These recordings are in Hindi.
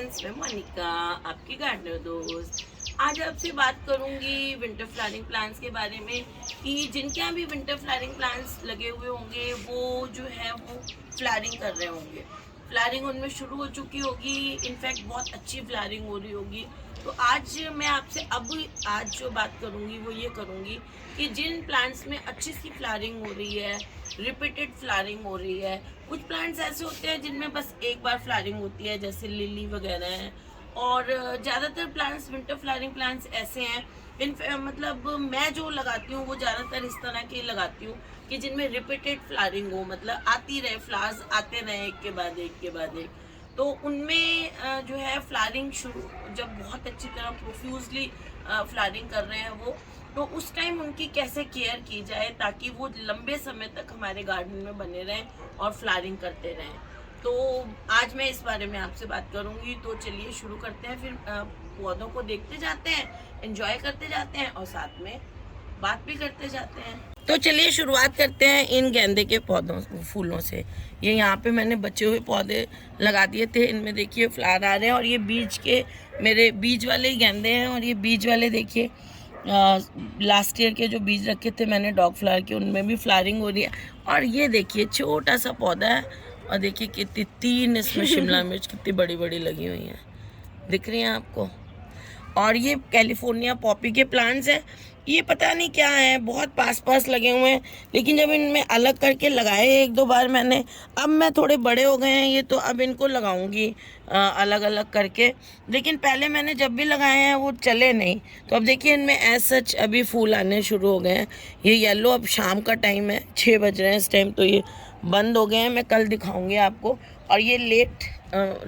फ्रेंड्स, मैं मोनिका, आपकी गार्डनर दोस्त। आज आपसे बात करूंगी विंटर फ्लावरिंग प्लांट्स के बारे में कि जिनके यहाँ भी विंटर फ्लावरिंग प्लांट्स लगे हुए होंगे वो जो है वो फ्लावरिंग कर रहे होंगे। फ्लावरिंग उनमें शुरू हो चुकी होगी, इनफैक्ट बहुत अच्छी फ्लावरिंग हो रही होगी। तो आज मैं आपसे आज जो बात करूंगी वो ये करूंगी कि जिन प्लांट्स में अच्छी सी फ्लावरिंग हो रही है, रिपीटेड फ्लावरिंग हो रही है। कुछ प्लांट्स ऐसे होते हैं जिनमें बस एक बार फ्लावरिंग होती है, जैसे लिली वगैरह हैं। और ज़्यादातर प्लांट्स, विंटर फ्लावरिंग प्लांट्स ऐसे हैं, मतलब मैं जो लगाती हूँ वो ज़्यादातर इस तरह के लगाती हूँ कि जिनमें रिपीटेड फ्लावरिंग हो, मतलब आती रहे, फ्लावर्स आते रहे एक के बाद एक के बाद एक। तो उनमें जो है फ्लावरिंग शुरू, जब बहुत अच्छी तरह प्रोफ्यूजली फ्लावरिंग कर रहे हैं वो, तो उस टाइम उनकी कैसे केयर की जाए ताकि वो लंबे समय तक हमारे गार्डन में बने रहें और फ्लावरिंग करते रहें। तो आज मैं इस बारे में आपसे बात करूंगी। तो चलिए शुरू करते हैं, फिर पौधों को देखते जाते हैं, एंजॉय करते जाते हैं और साथ में बात भी करते जाते हैं। तो चलिए शुरुआत करते हैं इन गेंदे के पौधों, फूलों से। ये यहाँ पे मैंने बचे हुए पौधे लगा दिए थे, इनमें देखिए फ्लावर आ रहे हैं। और ये बीज के, मेरे बीज वाले ही गेंदे हैं। और ये बीज वाले देखिए, लास्ट ईयर के जो बीज रखे थे मैंने डॉग फ्लावर के, उनमें भी फ्लावरिंग हो रही है। और ये देखिए छोटा सा पौधा है, और देखिए कितनी 3 इसमें शिमला मिर्च कितनी बड़ी बड़ी लगी हुई हैं, दिख रही हैं आपको। और ये कैलिफोर्निया पॉपी के प्लांट्स हैं। ये पता नहीं क्या है, बहुत पास पास लगे हुए हैं, लेकिन जब इनमें अलग करके लगाए एक दो बार मैंने, अब मैं थोड़े बड़े हो गए हैं ये, तो अब इनको लगाऊंगी अलग अलग करके। लेकिन पहले मैंने जब भी लगाए हैं वो चले नहीं। तो अब देखिए इनमें एज सच अभी फूल आने शुरू हो गए हैं। ये येलो, अब शाम का टाइम है, 6 बज रहे हैं इस टाइम, तो ये बंद हो गए हैं। मैं कल दिखाऊंगी आपको। और ये लेट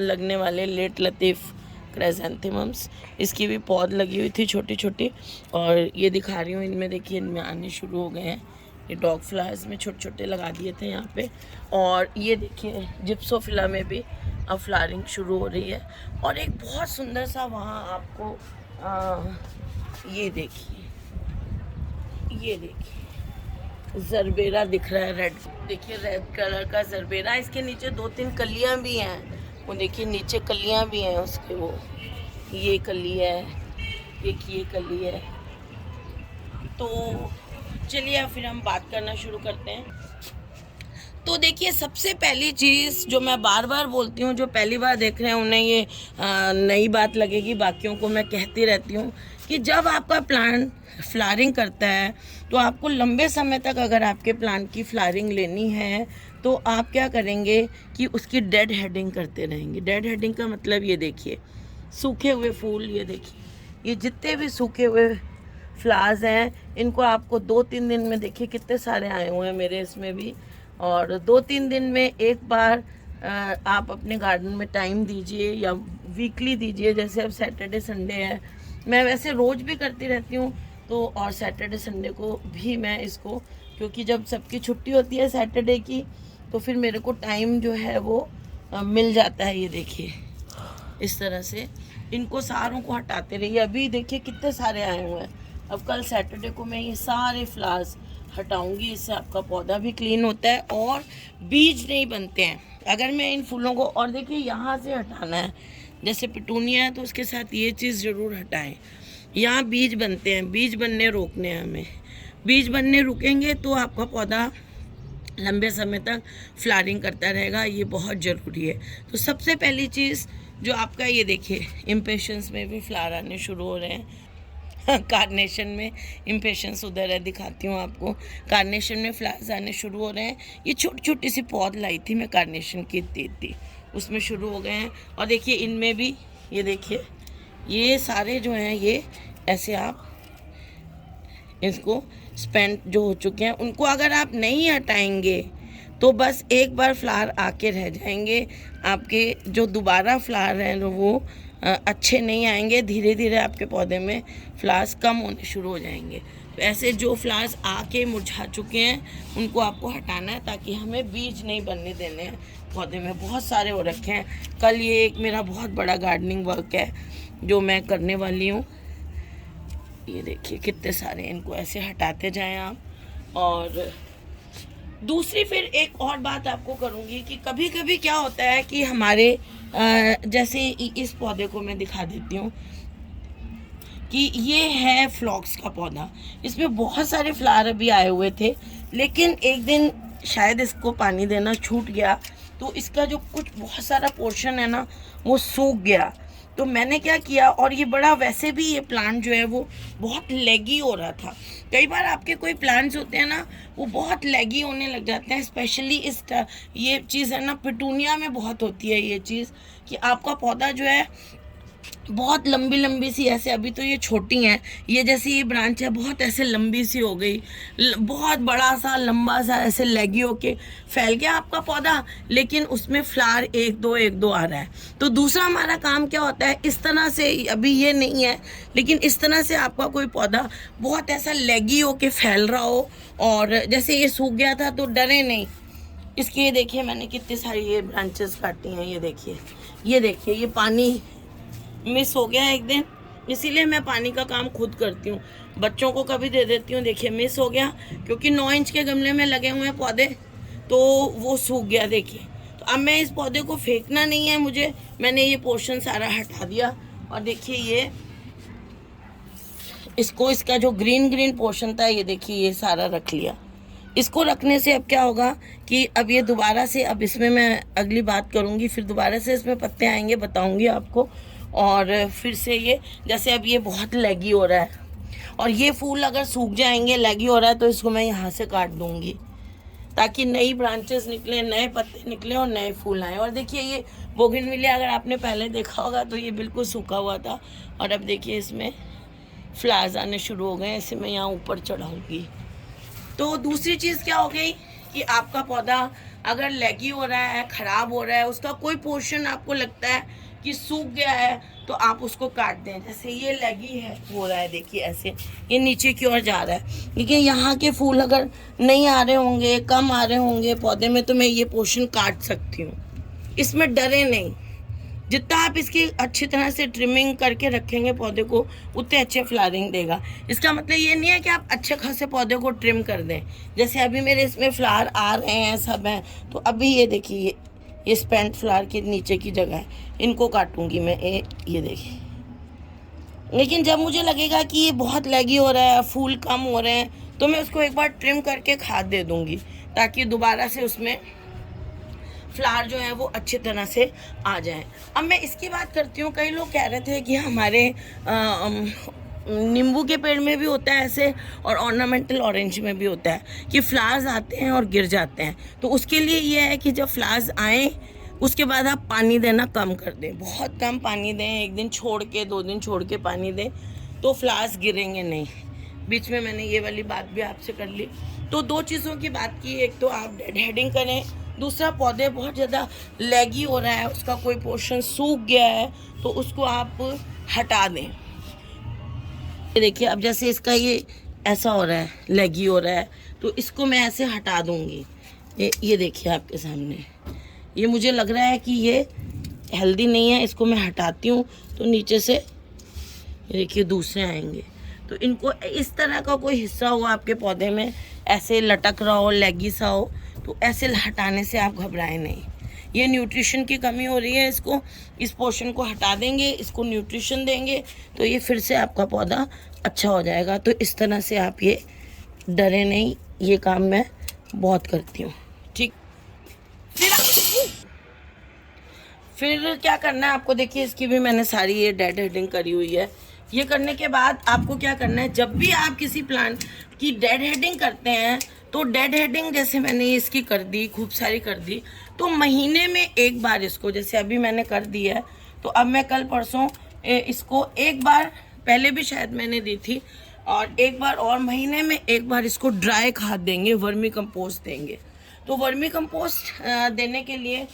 लगने वाले लेट लतीफ़ क्राइसैंथेमम्स, इसकी भी पौध लगी हुई थी छोटी छोटी, और ये दिखा रही हूँ। इनमें देखिए इनमें आने शुरू हो गए हैं। ये डॉग फ्लावर्स में छोटे छोटे लगा दिए थे यहाँ पे। और ये देखिए जिप्सोफिला में भी अब फ्लावरिंग शुरू हो रही है। और एक बहुत सुंदर सा वहाँ आपको ये देखिए जरबेरा दिख रहा है, रेड, देखिए रेड कलर का जरबेरा। इसके नीचे 2-3 कलियां भी हैं, वो देखिए नीचे कलियां भी हैं उसके। वो ये कली है, एक ये कली है। तो चलिए फिर हम बात करना शुरू करते हैं। तो देखिए सबसे पहली चीज़ जो मैं बार बार बोलती हूँ, जो पहली बार देख रहे हैं उन्हें ये नई बात लगेगी, बाकियों को मैं कहती रहती हूँ कि जब आपका प्लांट फ्लावरिंग करता है तो आपको लंबे समय तक अगर आपके प्लांट की फ्लावरिंग लेनी है तो आप क्या करेंगे कि उसकी डेड हेडिंग करते रहेंगे। डेड हेडिंग का मतलब ये देखिए, सूखे हुए फूल, ये देखिए ये जितने भी सूखे हुए फ्लावर्स हैं, इनको आपको 2-3 दिन में, देखिए कितने सारे आए हुए हैं मेरे इसमें भी। और 2-3 दिन में एक बार आप अपने गार्डन में टाइम दीजिए, या वीकली दीजिए। जैसे अब सैटरडे संडे है, मैं वैसे रोज़ भी करती रहती हूँ, तो और सैटरडे संडे को भी मैं इसको, क्योंकि जब सबकी छुट्टी होती है सैटरडे की, तो फिर मेरे को टाइम जो है वो मिल जाता है। ये देखिए इस तरह से इनको सारों को हटाते रहिए। अभी देखिए कितने सारे आए हुए हैं। अब कल सैटरडे को मैं ये सारे फ्लावर्स हटाऊंगी, इससे आपका पौधा भी क्लीन होता है और बीज नहीं बनते हैं अगर मैं इन फूलों को। और देखिए यहाँ से हटाना है, जैसे पिटूनिया है तो उसके साथ ये चीज़ ज़रूर हटाएं। यहाँ बीज बनते हैं, बीज बनने रोकने हैं हमें। बीज बनने रुकेंगे तो आपका पौधा लंबे समय तक फ्लावरिंग करता रहेगा, ये बहुत ज़रूरी है। तो सबसे पहली चीज़ जो आपका, ये देखिए इम्पेशंस में भी फ्लावर आने शुरू हो रहे हैं। कार्नेशन में इम्पेशंस उधर है, दिखाती हूँ आपको। कार्नेशन में फ्लावर्स आने शुरू हो रहे हैं। ये छोटी छोटी सी पौध लाई थी मैं कार्नेशन की, इतनी उसमें शुरू हो गए हैं। और देखिए इनमें भी, ये देखिए ये सारे जो हैं, ये ऐसे आप इसको स्पेंड जो हो चुके हैं, उनको अगर आप नहीं हटाएंगे तो बस एक बार फ्लावर आके रह जाएंगे। आपके जो दोबारा फ्लावर हैं वो अच्छे नहीं आएंगे। धीरे धीरे आपके पौधे में फ्लावर्स कम होने शुरू हो जाएंगे। तो ऐसे जो फ्लावर्स आके मुरझा चुके हैं उनको आपको हटाना है, ताकि हमें बीज नहीं बनने देने हैं। पौधे में बहुत सारे हो रखे हैं। कल ये एक मेरा बहुत बड़ा गार्डनिंग वर्क है जो मैं करने वाली हूँ। ये देखिए कितने सारे, इनको ऐसे हटाते जाएं आप। और दूसरी फिर एक और बात आपको करूँगी कि कभी कभी क्या होता है कि हमारे जैसे इस पौधे को मैं दिखा देती हूँ कि ये है फ्लॉक्स का पौधा। इसमें बहुत सारे फ्लावर अभी आए हुए थे, लेकिन एक दिन शायद इसको पानी देना छूट गया, तो इसका जो कुछ बहुत सारा पोर्शन है ना वो सूख गया। तो मैंने क्या किया, और ये बड़ा, वैसे भी ये प्लांट जो है वो बहुत लेगी हो रहा था। कई बार आपके कोई प्लांट्स होते हैं ना वो बहुत लेगी होने लग जाते हैं, स्पेशली ये चीज़ है ना, पिटूनिया में बहुत होती है ये चीज़, कि आपका पौधा जो है बहुत लंबी लंबी सी, ऐसे अभी तो ये छोटी हैं, ये जैसे ये ब्रांच है बहुत ऐसे लंबी सी हो गई, बहुत बड़ा सा लंबा सा ऐसे लेगी होके फैल गया आपका पौधा, लेकिन उसमें फ्लावर एक दो आ रहा है। तो दूसरा हमारा काम क्या होता है, इस तरह से, अभी ये नहीं है लेकिन इस तरह से आपका कोई पौधा बहुत ऐसा लेगी होके फैल रहा हो, और जैसे ये सूख गया था तो डरे नहीं। इसकी ये देखिए मैंने कितनी सारी ये ब्रांचेस काटी हैं, ये देखिए ये पानी मिस हो गया एक दिन, इसीलिए मैं पानी का काम खुद करती हूँ, बच्चों को कभी दे देती हूँ। देखिए मिस हो गया क्योंकि 9 इंच के गमले में लगे हुए हैं पौधे, तो वो सूख गया। देखिए, तो अब मैं इस पौधे को फेंकना नहीं है मुझे, मैंने ये पोर्शन सारा हटा दिया, और देखिए ये इसका जो ग्रीन पोर्शन था, ये देखिए ये सारा रख लिया। इसको रखने से अब क्या होगा कि अब ये दोबारा से, अब इसमें मैं अगली बात करूँगी, फिर दोबारा से इसमें पत्ते आएंगे, बताऊँगी आपको। और फिर से ये, जैसे अब ये बहुत लेगी हो रहा है, और ये फूल अगर सूख जाएंगे, लेगी हो रहा है, तो इसको मैं यहाँ से काट दूँगी ताकि नई ब्रांचेस निकले, नए पत्ते निकले और नए फूल आए। और देखिए ये बोगनविलिया अगर आपने पहले देखा होगा तो ये बिल्कुल सूखा हुआ था, और अब देखिए इसमें फ्लावर्स आने शुरू हो गए, इसे मैं यहाँ ऊपर चढ़ाऊँगी। तो दूसरी चीज़ क्या हो गई कि आपका पौधा अगर लेगी हो रहा है, ख़राब हो रहा है, उसका कोई पोर्शन आपको लगता है कि सूख गया है, तो आप उसको काट दें। जैसे ये लेगी है, हो रहा है, देखिए ऐसे ये नीचे की ओर जा रहा है, लेकिन यहाँ के फूल अगर नहीं आ रहे होंगे, कम आ रहे होंगे पौधे में, तो मैं ये पोर्शन काट सकती हूँ। इसमें डरे नहीं, जितना आप इसकी अच्छी तरह से ट्रिमिंग करके रखेंगे पौधे को, उतने अच्छे फ्लावरिंग देगा। इसका मतलब ये नहीं है कि आप अच्छे खासे पौधे को ट्रिम कर दें। जैसे अभी मेरे इसमें फ्लावर आ रहे हैं, सब हैं, तो अभी ये देखिए ये स्पेंट फ्लावर के नीचे की जगह है, इनको काटूंगी मैं, ये देखिए। लेकिन जब मुझे लगेगा कि ये बहुत लेगी हो रहा है, फूल कम हो रहे हैं, तो मैं उसको एक बार ट्रिम करके खाद दे दूंगी, ताकि दोबारा से उसमें फ्लावर जो है वो अच्छी तरह से आ जाए। अब मैं इसकी बात करती हूँ, कई लोग कह रहे थे कि हमारे नींबू के पेड़ में भी होता है ऐसे, और ऑर्नामेंटल ऑरेंज में भी होता है कि फ्लावर्स आते हैं और गिर जाते हैं। तो उसके लिए ये है कि जब फ्लावर्स आएँ उसके बाद आप पानी देना कम कर दें, बहुत कम पानी दें, एक दिन छोड़ के, 2 दिन छोड़ के पानी दें, तो फ्लावर्स गिरेंगे नहीं। बीच में मैंने ये वाली बात भी आपसे कर ली। तो 2 चीज़ों की बात की, एक तो आप डेड हेडिंग करें, दूसरा पौधे बहुत ज़्यादा लेगी हो रहा है, उसका कोई पोर्शन सूख गया है, तो उसको आप हटा दें। ये देखिए अब जैसे इसका ये ऐसा हो रहा है, लेगी हो रहा है, तो इसको मैं ऐसे हटा दूँगी। ये देखिए आपके सामने, ये मुझे लग रहा है कि ये हेल्दी नहीं है, इसको मैं हटाती हूँ, तो नीचे से ये देखिए दूसरे आएंगे। तो इनको इस तरह का कोई हिस्सा हो आपके पौधे में, ऐसे लटक रहा हो, लेगी सा हो, तो ऐसे हटाने से आप घबराएं नहीं। ये न्यूट्रिशन की कमी हो रही है, इसको, इस पोर्शन को हटा देंगे, इसको न्यूट्रिशन देंगे, तो ये फिर से आपका पौधा अच्छा हो जाएगा। तो इस तरह से आप ये डरे नहीं, ये काम मैं बहुत करती हूँ। ठीक, फिर क्या करना है आपको, देखिए इसकी भी मैंने सारी ये डेड हेडिंग करी हुई है। ये करने के बाद आपको क्या करना है, जब भी आप किसी प्लांट की डेड हेडिंग करते हैं, तो डेड हेडिंग जैसे मैंने इसकी कर दी, खूब सारी कर दी, तो महीने में एक बार इसको, जैसे अभी मैंने कर दी है, तो अब मैं कल परसों इसको एक बार, पहले भी शायद मैंने दी थी, और एक बार और महीने में एक बार इसको ड्राई खाद देंगे, वर्मी कंपोस्ट देंगे। तो वर्मी कंपोस्ट देने के लिए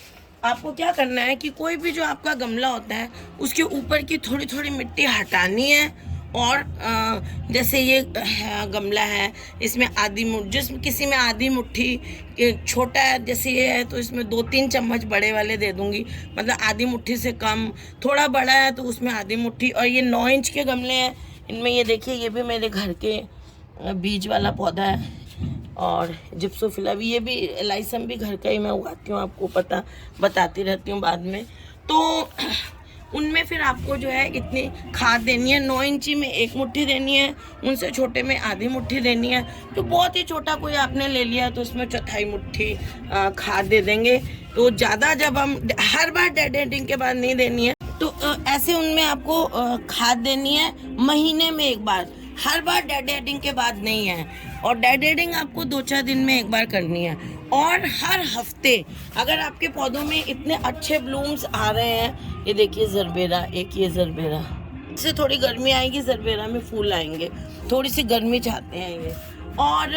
आपको क्या करना है कि कोई भी जो आपका गमला होता है उसके ऊपर की थोड़ी थोड़ी मिट्टी हटानी है, और जैसे ये गमला है, इसमें आधी मुट्ठी, जिसमें किसी में आधी मुट्ठी, छोटा है जैसे ये है तो इसमें 2-3 चम्मच बड़े वाले दे दूंगी, मतलब आधी मुट्ठी से कम। थोड़ा बड़ा है तो उसमें आधी मुट्ठी। और ये 9 इंच के गमले हैं, इनमें ये देखिए, ये भी मेरे घर के बीज वाला पौधा है, और जिप्सोफिला भी, ये भी एलाइसम भी घर का ही मैं उगाती हूँ, आपको पता बताती रहती हूँ बाद में। तो उनमें फिर आपको जो है इतनी खाद देनी है, 9 इंची में 1 मुट्ठी देनी है, उनसे छोटे में आधी मुट्ठी देनी है। तो बहुत ही छोटा कोई आपने ले लिया तो उसमें 1/4 मुट्ठी खाद दे देंगे। तो ज़्यादा जब हम हर बार डेड हेडिंग के बाद नहीं देनी है, तो ऐसे उनमें आपको खाद देनी है महीने में एक बार, हर बार डेड हेडिंग के बाद नहीं है। और डेड हेडिंग आपको 2-4 दिन में एक बार करनी है। और हर हफ्ते अगर आपके पौधों में इतने अच्छे ब्लूम्स आ रहे हैं, ये देखिए जरबेरा, एक ये जरबेरा, इससे थोड़ी गर्मी आएगी, जरबेरा में फूल आएंगे, थोड़ी सी गर्मी चाहते हैं ये। और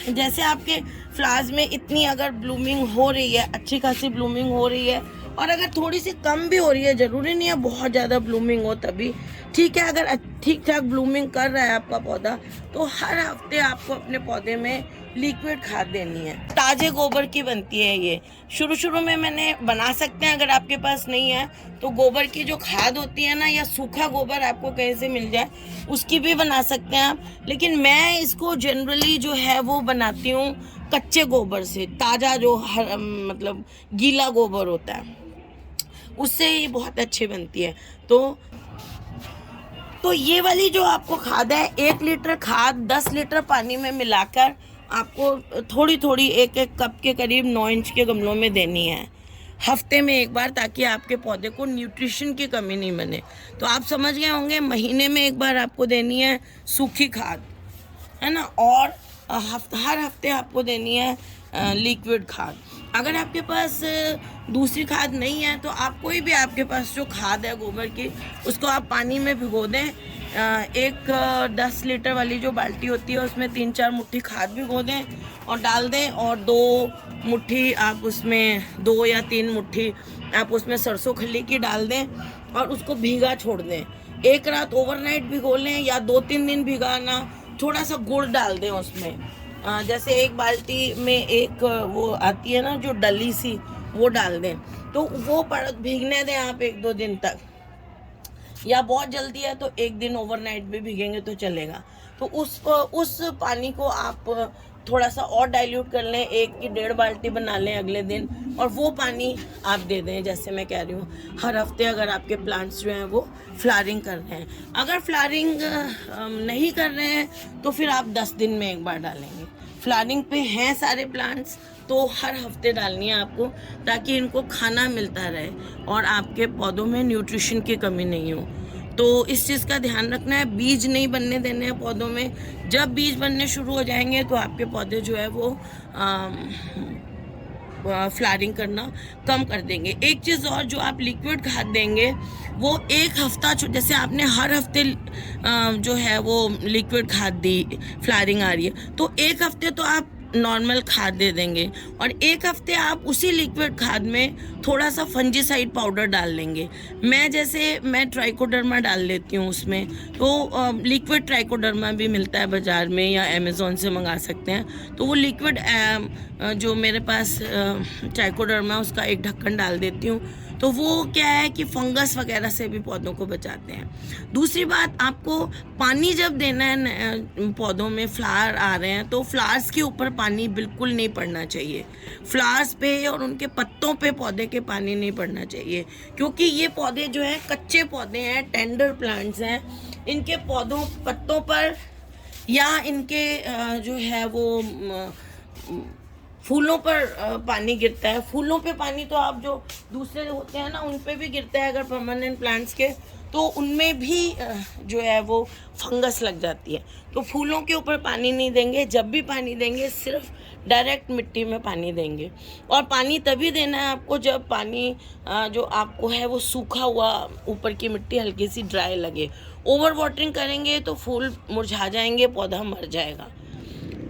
जैसे आपके फ्लावर्स में इतनी अगर ब्लूमिंग हो रही है, अच्छी खासी ब्लूमिंग हो रही है, और अगर थोड़ी सी कम भी हो रही है, ज़रूरी नहीं है बहुत ज़्यादा ब्लूमिंग हो तभी, ठीक है। अगर ठीक ठाक ब्लूमिंग कर रहा है आपका पौधा, तो हर हफ्ते आपको अपने पौधे में लिक्विड खाद देनी है। ताज़े गोबर की बनती है ये, शुरू में मैंने बना सकते हैं, अगर आपके पास नहीं है तो गोबर की जो खाद होती है ना, या सूखा गोबर आपको कहीं से मिल जाए उसकी भी बना सकते हैं आप। लेकिन मैं इसको जनरली जो है वो बनाती हूँ कच्चे गोबर से, ताज़ा जो मतलब गीला गोबर होता है उससे ही बहुत अच्छी बनती है। तो ये वाली जो आपको खाद है, 1 लीटर खाद 10 लीटर पानी में मिलाकर आपको थोड़ी थोड़ी 1-1 कप के करीब 9 इंच के गमलों में देनी है हफ्ते में एक बार, ताकि आपके पौधे को न्यूट्रिशन की कमी नहीं बने। तो आप समझ गए होंगे, महीने में एक बार आपको देनी है सूखी खाद, है ना, और हर हफ्ते आपको देनी है लिक्विड खाद। अगर आपके पास दूसरी खाद नहीं है तो आप कोई भी, आपके पास जो खाद है गोबर की, उसको आप पानी में भिगो दें। एक 10 लीटर वाली जो बाल्टी होती है उसमें 3-4 मुट्ठी खाद भिगो दें और डाल दें, और 2 मुट्ठी आप उसमें 2 या 3 मुट्ठी आप उसमें सरसों खली की डाल दें और उसको भीगा छोड़ दें। एक रात ओवरनाइट भिगो लें या 2-3 दिन भिगाना। थोड़ा सा गुड़ डाल दें उसमें, जैसे एक बाल्टी में एक वो आती है ना जो डली सी, वो डाल दें। तो वो भीगने दें आप 1-2 दिन तक, या बहुत जल्दी है तो 1 दिन ओवरनाइट भी भीगेंगे तो चलेगा। तो उस पानी को आप थोड़ा सा और डाइल्यूट कर लें, 1 की 1.5 बाल्टी बना लें अगले दिन, और वो पानी आप दे दें। जैसे मैं कह रही हूँ, हर हफ्ते अगर आपके प्लांट्स जो हैं वो फ्लावरिंग कर रहे हैं। अगर फ्लावरिंग नहीं कर रहे हैं तो फिर आप 10 दिन में एक बार डालेंगे। फ्लावरिंग पे हैं सारे प्लांट्स तो हर हफ्ते डालनी है आपको, ताकि इनको खाना मिलता रहे और आपके पौधों में न्यूट्रिशन की कमी नहीं हो। तो इस चीज़ का ध्यान रखना है। बीज नहीं बनने देने हैं पौधों में। जब बीज बनने शुरू हो जाएंगे तो आपके पौधे जो है वो फ्लावरिंग करना कम कर देंगे। एक चीज़ और, जो आप लिक्विड खाद देंगे वो 1 हफ्ता, जैसे आपने हर हफ्ते जो है वो लिक्विड खाद दी, फ्लावरिंग आ रही है, तो 1 हफ्ते तो आप नॉर्मल खाद दे देंगे, और 1 हफ्ते आप उसी लिक्विड खाद में थोड़ा सा फंजीसाइड पाउडर डाल लेंगे। मैं ट्राइकोडर्मा डाल लेती हूँ उसमें, तो लिक्विड ट्राइकोडर्मा भी मिलता है बाज़ार में, या अमेज़ोन से मंगा सकते हैं। तो वो लिक्विड जो मेरे पास ट्राइकोडर्मा, उसका एक ढक्कन डाल देती हूँ। तो वो क्या है कि फंगस वगैरह से भी पौधों को बचाते हैं। दूसरी बात, आपको पानी जब देना है पौधों में, फ्लावर आ रहे हैं तो फ्लावर्स के ऊपर पानी बिल्कुल नहीं पड़ना चाहिए। फ्लावर्स पे और उनके पत्तों पे पौधे के पानी नहीं पड़ना चाहिए, क्योंकि ये पौधे जो हैं कच्चे पौधे हैं, टेंडर प्लांट्स हैं। इनके पत्तों पर या इनके जो है वो फूलों पर पानी गिरता है। फूलों पे पानी तो आप जो दूसरे होते हैं ना उन पे भी गिरता है, अगर परमानेंट प्लांट्स के, तो उनमें भी जो है वो फंगस लग जाती है। तो फूलों के ऊपर पानी नहीं देंगे। जब भी पानी देंगे सिर्फ डायरेक्ट मिट्टी में पानी देंगे। और पानी तभी देना है आपको जब पानी जो आपको है वो सूखा हुआ, ऊपर की मिट्टी हल्की सी ड्राई लगे। ओवर वाटरिंग करेंगे तो फूल मुरझा जाएंगे, पौधा मर जाएगा।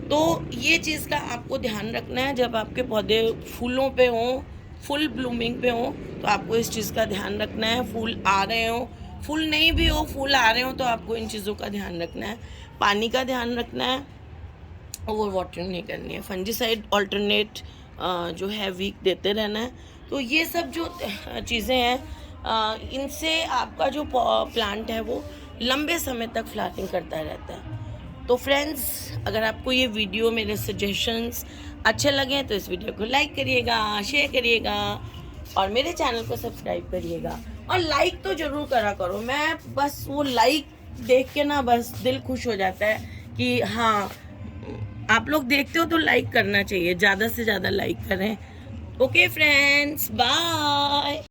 तो ये चीज़ का आपको ध्यान रखना है। जब आपके पौधे फूलों पे हों, फुल ब्लूमिंग पे हों, तो आपको इस चीज़ का ध्यान रखना है। फूल आ रहे हों, फूल नहीं भी हो, फूल आ रहे हों, तो आपको इन चीज़ों का ध्यान रखना है। पानी का ध्यान रखना है, ओवर वाटरिंग नहीं करनी है। फंजीसाइड ऑल्टरनेट जो है वीक देते रहना है। तो ये सब जो चीज़ें हैं, इनसे आपका जो प्लांट है वो लंबे समय तक फ्लावरिंग करता रहता है। तो फ्रेंड्स, अगर आपको ये वीडियो, मेरे सजेशंस अच्छे लगे तो इस वीडियो को लाइक करिएगा, शेयर करिएगा और मेरे चैनल को सब्सक्राइब करिएगा। और लाइक तो ज़रूर करा करो। मैं बस वो लाइक देख के ना बस दिल खुश हो जाता है कि हाँ, आप लोग देखते हो तो लाइक करना चाहिए, ज़्यादा से ज़्यादा लाइक करें। Okay friends, bye.